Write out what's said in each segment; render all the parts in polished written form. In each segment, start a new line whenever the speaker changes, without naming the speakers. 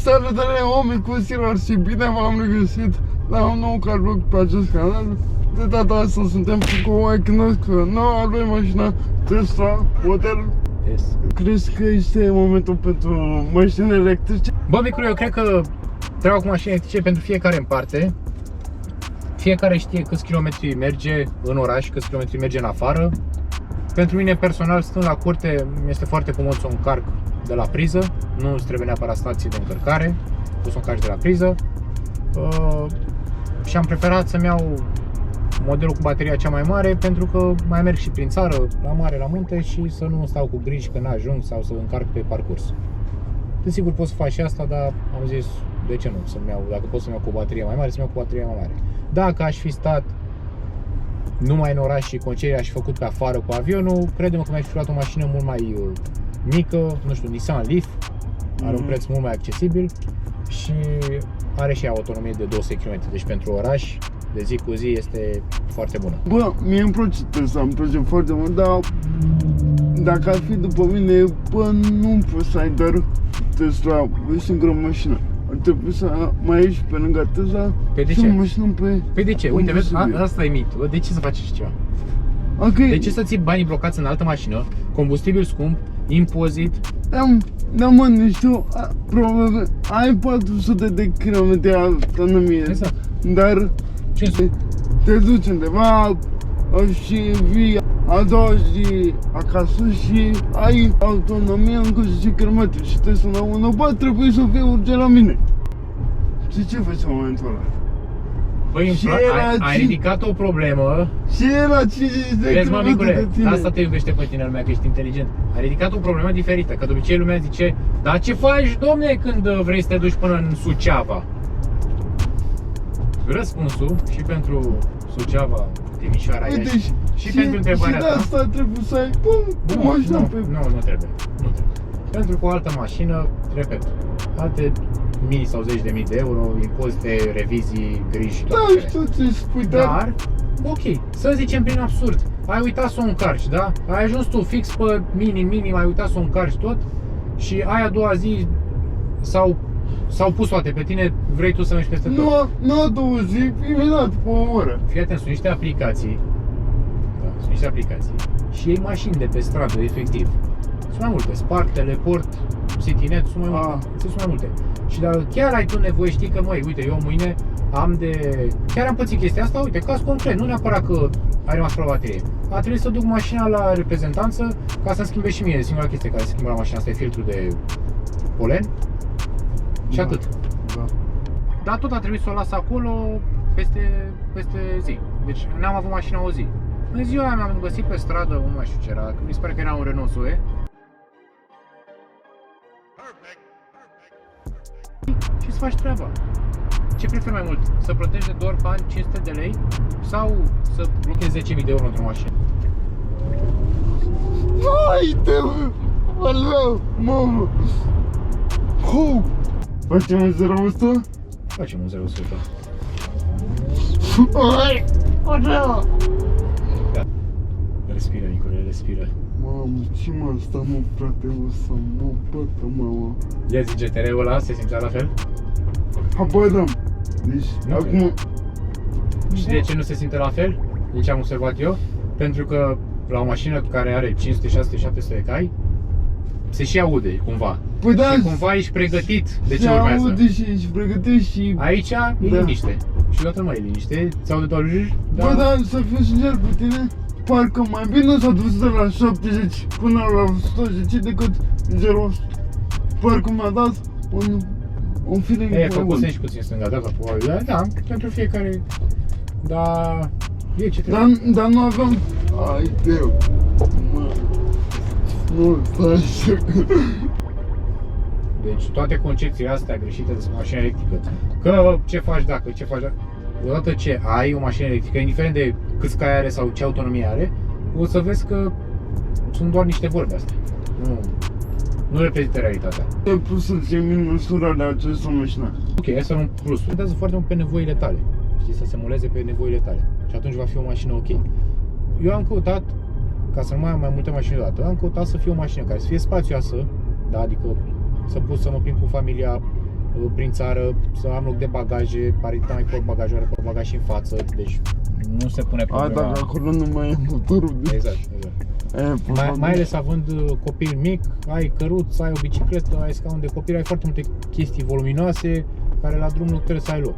Salutare oameni cu Sirar și bine v-am regăsit la un nou carvlog pe acest canal. De data asta suntem cu noua lui mașină Tesla Model.
Yes.
Crezi că este momentul pentru mașini electrice?
Bă, micule, eu cred că treaba cu mașini electrice pentru fiecare în parte. Fiecare știe câți kilometri merge în oraș, câți kilometri merge în afară. Pentru mine personal, stând la curte, este foarte comod să o încarc de la priză. Nu îți trebuie neapărat stație de încărcare, poți să o încarci de la priză. Și am preferat să-mi iau modelul cu bateria cea mai mare, pentru că mai merg și prin țară, la mare, la munte, și să nu stau cu griji că n-ajung sau să încarc pe parcurs. Desigur pot să fac și asta, dar am zis, de ce nu? Să-mi iau, dacă pot să-mi iau cu o baterie mai mare, să-mi iau cu o baterie mai mare. Dacă aș fi stat numai în oraș și concedii aș fi făcut pe afară cu avionul, credem că mi-aș fi luat o mașină mult mai mică, nu știu, Nissan Leaf, are un preț mult mai accesibil și are și autonomie de 200 km, deci pentru oraș, de zi cu zi, este foarte bună.
Bă, mie îmi place Tesla, îmi place foarte mult, dar dacă ar fi după mine, bă, nu poți să ai doar Tesla, o singură mașină. Ar trebui să mai ieși pe lângă Tesla.
Pe de
și
ce?
o mașină pe...
Păi de ce? Uite, vezi, asta e mitul. De ce să faci așa ceva?
Okay.
De ce să ții banii blocați în altă mașină, combustibil scump, impozit?
Da, mă, nu știu, probabil ai 400 de km autonomie,
Exact.
dar te duci undeva și vii a doua zi acasă și ai autonomie încă 10 km și te sună unul, bă, trebuie să fie urgent la mine. Și ce faci în momentul ăla?
Băi, ai ridicat o problemă.
Și era 50 de
Vezi, mă,
km
micule,
de tine.
asta te iubește pe tine lumea, că ești inteligent. Ai ridicat o problemă diferită, că de obicei lumea zice, dar ce faci, domne, când vrei să te duci până în Suceava? Răspunsul și pentru Suceava, Timișoara, Iași, și pentru întrebarea
ta.
ta.
Și de asta trebuie să ai, bum, mașină pe...
Nu trebuie. Pentru că o altă mașină, repet, alte mii sau zeci de mii de euro, impozite, revizii, griji,
da, știu ce spui,
dar, ok, să zicem prin absurd, ai uitat să o încarci, da? Ai ajuns tu fix pe minim, ai uitat să o încarci tot și ai a doua zi s-au pus toate pe tine, vrei tu să mergi peste tot.
Nu a doua zi, imediat, pe o oră.
Fii atent, sunt niște aplicații, și iei mașini de pe stradă, efectiv. Sunt mai multe, Spark, Teleport, CityNet, sunt mai multe. Și dacă chiar ai tu nevoie, știi că, măi, uite, eu mâine chiar am pățit chestia asta, uite, caz concret, nu neapărat că ai rămas fără baterie. A trebuit să duc mașina la reprezentanță ca să-mi schimbe și mie. Singura chestie care se schimbă la mașina asta e filtrul de polen și atât.
Da.
Dar tot a trebuit să o las acolo peste zi. Deci n-am avut mașina o zi. În ziua aia mi-am găsit pe stradă, nu mai știu ce era, mi se pare că era un Renault Zoe. Și să faci treaba. Ce preferi mai mult? Să plătești de doar bani 500 de lei sau să blochezi 10.000 de euro într-o mașină?
Haide, mă, mamă! Facem un 0-100?
Facem un 0-100.
Hai! Așa!
Respiră, Nicole, respiră.
Mamă, ce mă, asta, mă, frate, o să mă bătă, mamă.
Ia zi, GTR-ul ăla se simțea la fel?
Habar n-am. Deci,
Nu
acum...
Și de ce nu se simte la fel? De ce am observat eu? Pentru că la o mașină care are 500, 600, 700 de cai se și aude cumva.
Păi da,
și cumva ești pregătit de ce urmează.
Se aude și ești pregătit și...
Aici e liniște. Și toată mai e liniște, ți aude doar
Bă, da, să fiu sincer cu tine, parcă mai bine s-a dus de la 70 până la 110 decât 0. Parcă mi-a dat un feeling mai bun.
făcut și puțin stânga-dreapta, probabil, da, pentru fiecare, dar e ce trebuie.
Dar nu aveam... Haide, mă, nu, stai așa.
Deci toate concepțiile astea greșite despre mașina electrică, că ce faci dacă, odată ce ai o mașină electrică, indiferent de câți cai are sau ce autonomie are, o să vezi că sunt doar niște vorbe astea. Nu reprezintă realitatea.
Ce plusul și minusul ale acestor mașini?
Ok, asta sunt plusul. Contează foarte mult pe nevoile tale. Știi, să se muleze pe nevoile tale. Și atunci va fi o mașină ok. Eu am căutat, ca să nu mai am mai multe mașini deodată, am căutat să fie o mașină care să fie spațioasă, da, adică să pot să mă plimb cu familia prin țară, să am loc de bagaje, parita mai portbagaj, are portbagaj și în față, deci nu se pune
A,
problema.
dacă acolo nu mai e motorul.
Exact. Mai ales având copil mic, ai căruț, ai o bicicletă, ai scaun de copil, ai foarte multe chestii voluminoase care la drum nu trebuie să ai loc.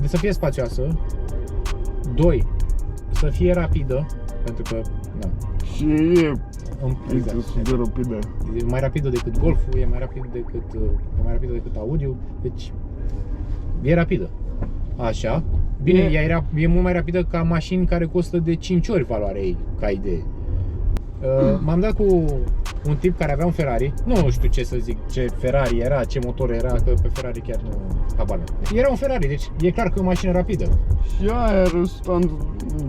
Deci să fie spațioasă. 2. Să fie rapidă, pentru că
Și e
exact,
super rapidă.
e mai rapidă decât Golful, e mai rapidă decât Audi-ul, deci e rapidă. Așa. Bine, ea e mult mai rapidă ca mașini care costă de 5 ori valoarea ei, ca idee. M-am dat cu un tip care avea un Ferrari. Nu știu ce să zic, ce Ferrari era, ce motor era, că pe Ferrari chiar nu habar n-am. Era un Ferrari, deci e clar că e o mașină rapidă.
Și aia are stand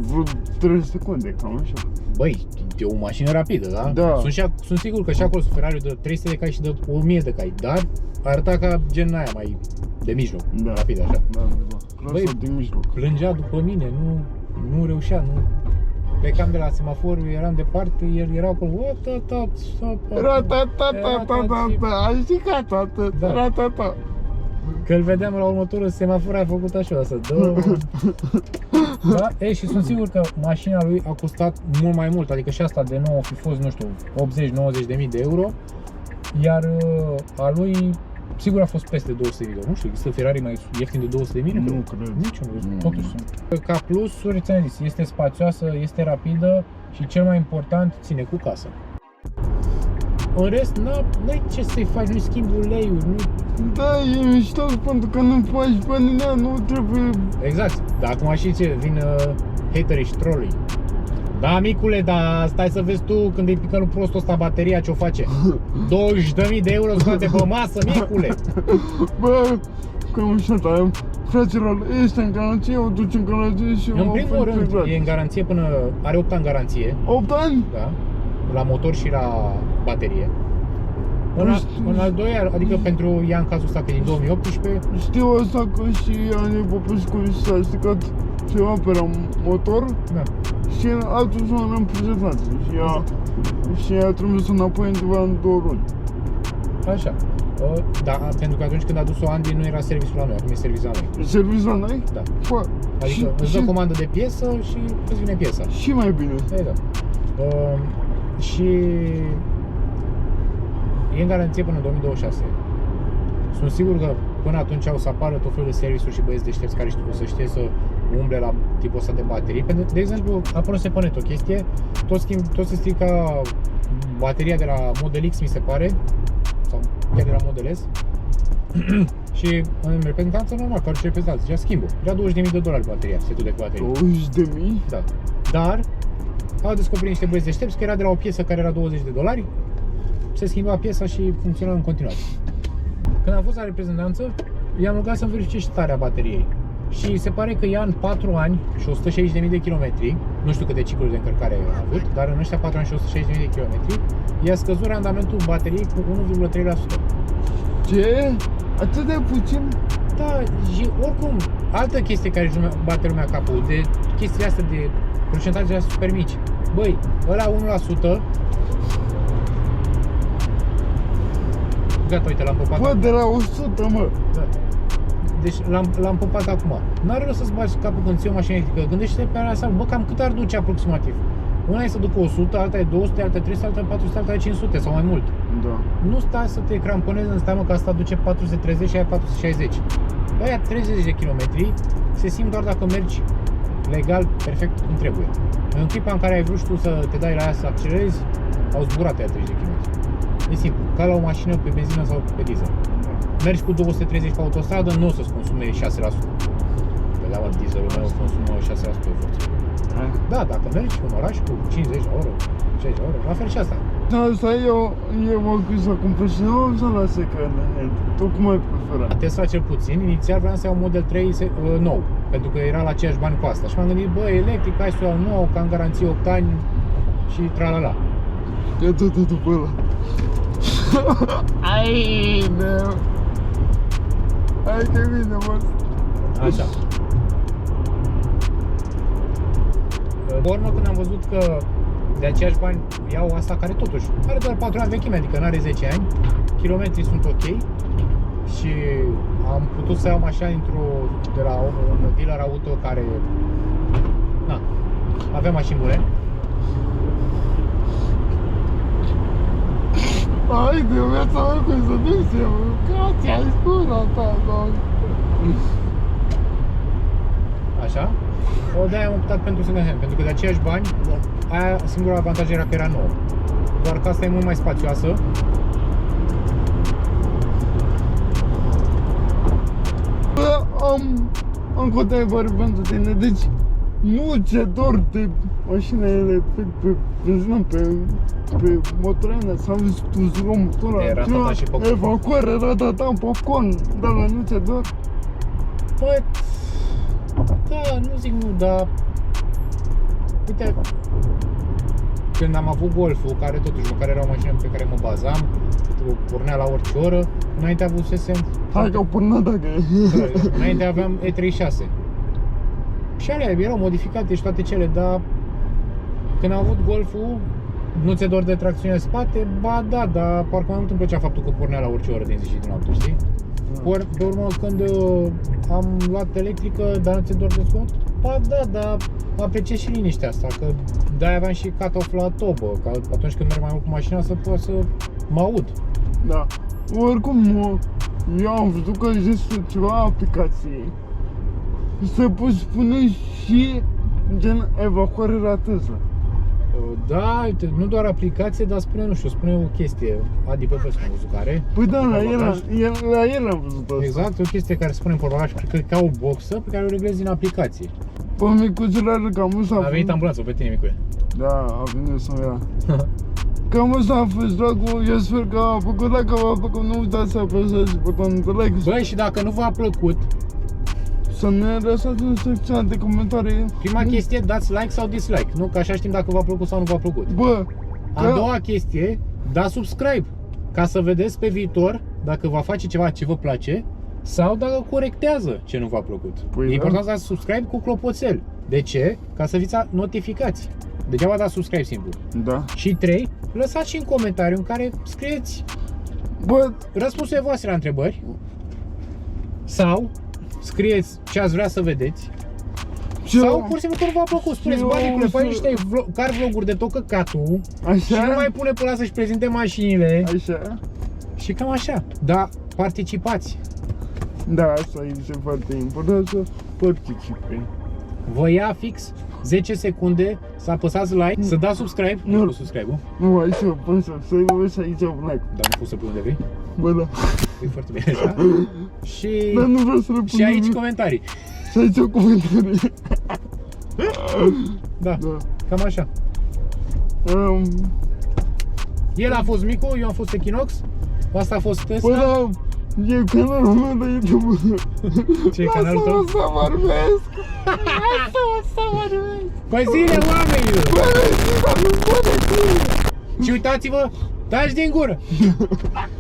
vreo 3 secunde, cam așa.
Băi, e o mașină rapidă, da?
Da.
Sunt sigur că și acolo sunt Ferrari de 300 de cai și de 1000 de cai, dar arăta ca gen aia mai de mijloc, rapid așa.
Da. Clasa
Băi,
din mijloc.
Plângea după mine, nu reușea, nu. Plecam de la semafor, eram departe, el era acolo,
Ra-ta-ta-ta-ta-ta-ta.
că îl vedeam la următorul semafor, a făcut așa, să dă. Da? Ei, și sunt sigur că mașina lui a costat mult mai mult, adică și asta de nou a fi fost, nu știu, 80-90 de mii de euro, iar a lui sigur a fost peste 200 de mii de euro. Nu știu, există Ferrari mai ieftin de 200 de mii?
Nu cred.
Niciunul, totuși sunt. Ca plusuri, ți-am zis, este spațioasă, este rapidă și cel mai important, ține cu casă. În rest, n-ai ce să-i faci, nu-i schimbi uleiuri, nu...
Da, e mișto pentru că nu faci bani în ea, nu trebuie...
Exact, dar acum știi ce, vin haterii și trolii. Da, micule, dar stai să vezi tu când îi pică lui prostul ăsta bateria ce o face. 20.000 de euro scoate pe masă, micule.
Bă, cam așa, dar fraților, este în garanție, o duci în garanție și
În primul rând, e în garanție până, are 8 ani garanție.
8 ani?
Da, la motor și la baterie. În al doilea, adică pentru ea în cazul ăsta că e din 2018.
Știu asta că și Ani Popescu s-a stricat ceva pe la motor.
Da.
Și atunci am prezentat și ea a trimis înapoi undeva în 2 luni.
Așa. Da, pentru că atunci când a dus-o Andy nu era serviciul la noi, acum e serviciul la noi.
E serviciu la noi?
Da.
Bă,
Adică îți dă comandă de piesă și îți vine piesa.
Și mai bine.
Exact. Și e în garanție până în 2026. Sunt sigur că până atunci o să apară tot felul de serviciuri și băieți deștepți care o să știe să umble la tipul ăsta de baterii. De exemplu, apăruse pe net o chestie, tot se strica bateria de la Model X, mi se pare, sau chiar de la Model S. Și în reprezentanță normal, ca orice reprezentant, zicea schimbă. Era $20.000 bateria, setul de baterie.
20.000?
Da. Dar au descoperit niște băieți deștepți că era de la o piesă care era $20, se schimba piesa și funcționa în continuare. Când am fost la reprezentanță, i-am rugat să-mi verifice starea bateriei. Și se pare că ea în 4 ani și 160.000 de kilometri, nu știu câte cicluri de încărcare a avut, dar în ăștia 4 ani și 160.000 de kilometri, i-a scăzut randamentul bateriei cu 1,3%.
Ce? Atât de puțin?
Da, și oricum, altă chestie care își bate lumea capul, de chestiile astea de procentaje super mici. Băi, ăla 1%, gata, uite, l-am pupat.
Bă, de la 100, mă.
Da. Deci l-am pupat acum. N-are rost să-ți bagi capul când ții o mașină electrică. Gândește-te pe ala bă, cam cât ar duce aproximativ? Una e să ducă 100, alta e 200, alta e 300, alta e 400, alta e 500 sau mai mult.
Da.
Nu stai să te cramponezi în seama că asta duce 430 și aia 460. Aia 30 de kilometri se simt doar dacă mergi legal, perfect cum trebuie. În clipa în care ai vrut tu să te dai la aia să accelerezi, au zburat aia 30 de kilometri. E simplu, ca la o mașină pe benzină sau pe diesel. Mergi cu 230 pe autostradă, nu o să-ți consume 6%. Pe la dieselul meu consumă 6% pe forță. Da, dacă mergi în oraș cu 50 la oră, 60 la oră, la fel și asta.
Da, asta eu mă gândesc să cumpăr și nu să la second hand. Tu cum ai preferat?
Tesla cel puțin, inițial vreau să iau un Model 3 nou, pentru că era la aceiași bani cu asta. Și m-am gândit, bă, electric, hai să iau nou, ca în garanție 8 ani și tralala.
Ia tot pe ăla. Ai, ne. Hai că vine, mă.
Așa. Pe urmă, când am văzut că de aceiași bani iau asta care totuși are doar 4 ani vechime, adică nu are 10 ani, kilometrii sunt ok și am putut să iau mașina de la un dealer auto care avea mașini bune.
Hai de viața mea cum să duci eu, că ți-ai spura ta, doamne.
Așa. De-aia am optat pentru second hand, pentru că de aceiași bani, aia singurul avantaj era că era nouă. Doar că asta e mult mai spațioasă.
Bă, am o întrebare pentru tine, deci nu ți-e dor de mașinile pe benzină, pe motorină, să am văzut tu zgomotul
E ratata și popcorn.
Evacuare, ratata, popcorn, dar nu ți-e dor?
Bă, da, nu zic nu, dar uite, când am avut Golful, care totuși măcar era o mașină pe care mă bazam, pornea la orice oră, înainte avusesem...
Hai că până dacă
înainte aveam E36. Și alea erau modificate și toate cele, dar când am avut Golful, nu ți-e dor de tracțiune în spate? Ba da, dar parcă mai mult îmi plăcea faptul că pornea la orice oră din zi și din noapte, știi? Pe urmă, când am luat electrică, dar nu ți-e dor de zgomot? Ba da, dar apreciez și liniștea asta, că de-aia aveam și cut-off la tobă, ca atunci când merg mai mult cu mașina să pot să mă aud.
Da. Oricum, eu am văzut că există ceva aplicații. Se poți pune și gen evacuare rateză.
Da, uite, nu doar aplicație, dar spune, nu știu, spune o chestie. Adi Popescu am văzut care.
Păi da, la el am văzut asta.
Exact, o chestie care spune în portbagaj, cred că e ca o boxă pe care o reglezi din aplicație.
Păi micuțul are cam ăsta.
A venit ambulanța pe tine, micuie.
Da, a venit să-mi ia. Cam ăsta a fost, dragul, eu sper că a făcut, dacă v-a plăcut, nu uitați să apăsați butonul de like.
Băi, și dacă nu v-a plăcut,
să ne lăsați în secțiunea de comentarii.
prima chestie, dați like sau dislike, nu? Că așa știm dacă v-a plăcut sau nu v-a plăcut.
Bă,
A doua chestie, dați subscribe, ca să vedeți pe viitor dacă va face ceva ce vă place sau dacă corectează ce nu v-a plăcut.
Păi
E
da.
important să dați subscribe cu clopoțel. De ce? Ca să fiți notificați. Degeaba dați subscribe simplu.
Da.
Și 3, lăsați și în comentariu în care scrieți
Bă,
răspunsurile voastre la întrebări sau scrieți ce ați vrea să vedeți. Sau pur și simplu că nu v-a plăcut. Spuneți, bănicule, fai niște car vloguri de tot căcatul și nu mai pune pe ăla să-și prezinte mașinile.
Așa?
Și cam așa. Dar participați.
Da, asta este foarte important, să participe.
Vă ia fix 10 secunde să apăsați like, să dați subscribe. Nu subscribe-ul.
Nu, aici pun să uiți aici un like.
Dar nu poți să pui unde vrei.
Bă, da.
E foarte bine așa. Și,
Dar nu vreau să le pun.
și aici comentarii.
Și aici o comentarii.
Da,
Da.
cam așa. El a fost Micu, eu am fost Equinox. Asta a fost
Bă,
Tesla.
da, e canalul meu de YouTube.
Ce e canalul tău?
Lasă-mă să vorbesc. Lasă-mă să vorbesc.
Păi zile, oamenilor!
Bă, nu poate fi.
Și uitați-vă, dați din gură!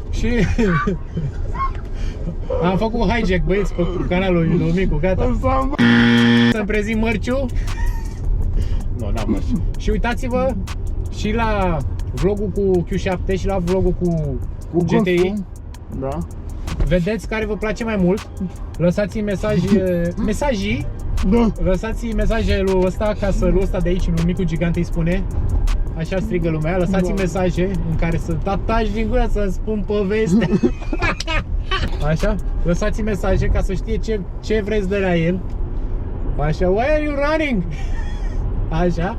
Și am făcut hijack, băieți, pe canalul lui Micu, gata. Să-mi prezint mărciu. Nu, n-am mărciu. Și uitați-vă și la vlogul cu Q7 și la vlogul cu GTI.
Golful. Da.
Vedeți care vă place mai mult. Lăsați mesajii.
Da.
Lăsați mesajele lui ăsta, ca să lui ăsta de aici, lui Micu Gigant îi spune. Așa strigă lumea, lăsați mesaje în care să taci din gură să spun poveste. Așa, lăsați mesaje ca să știe ce vreți de la el. Așa, why are you running? Așa.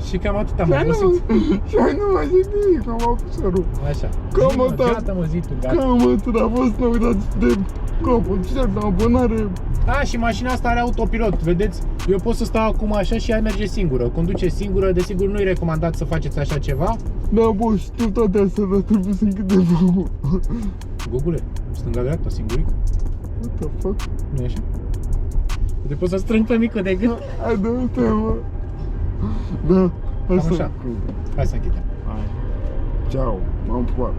Și cam atât am obosit.
Și ai nu mai zic nimic, am avut să rup.
Așa.
Cam atât.
Gata, mă, zi tu, gata.
Cam atât a fost, nu uitați de clopoțel, de abonare.
A, și mașina asta are autopilot, vedeți? Eu pot să stau acum așa și ea merge singură. Conduce singură, desigur nu-i recomandat să faceți așa ceva.
Da, bă, știu toate astea, dar trebuie să închidem Google.
Google, stânga-dreapta, singuric.
What the fuck?
Nu e așa? Te poți să strâng pe Micu de gât?
Hai, dă-te, mă. Da,
Cam
asta
așa. Hai să închidem.
Hai. Ceau, m-am pupat.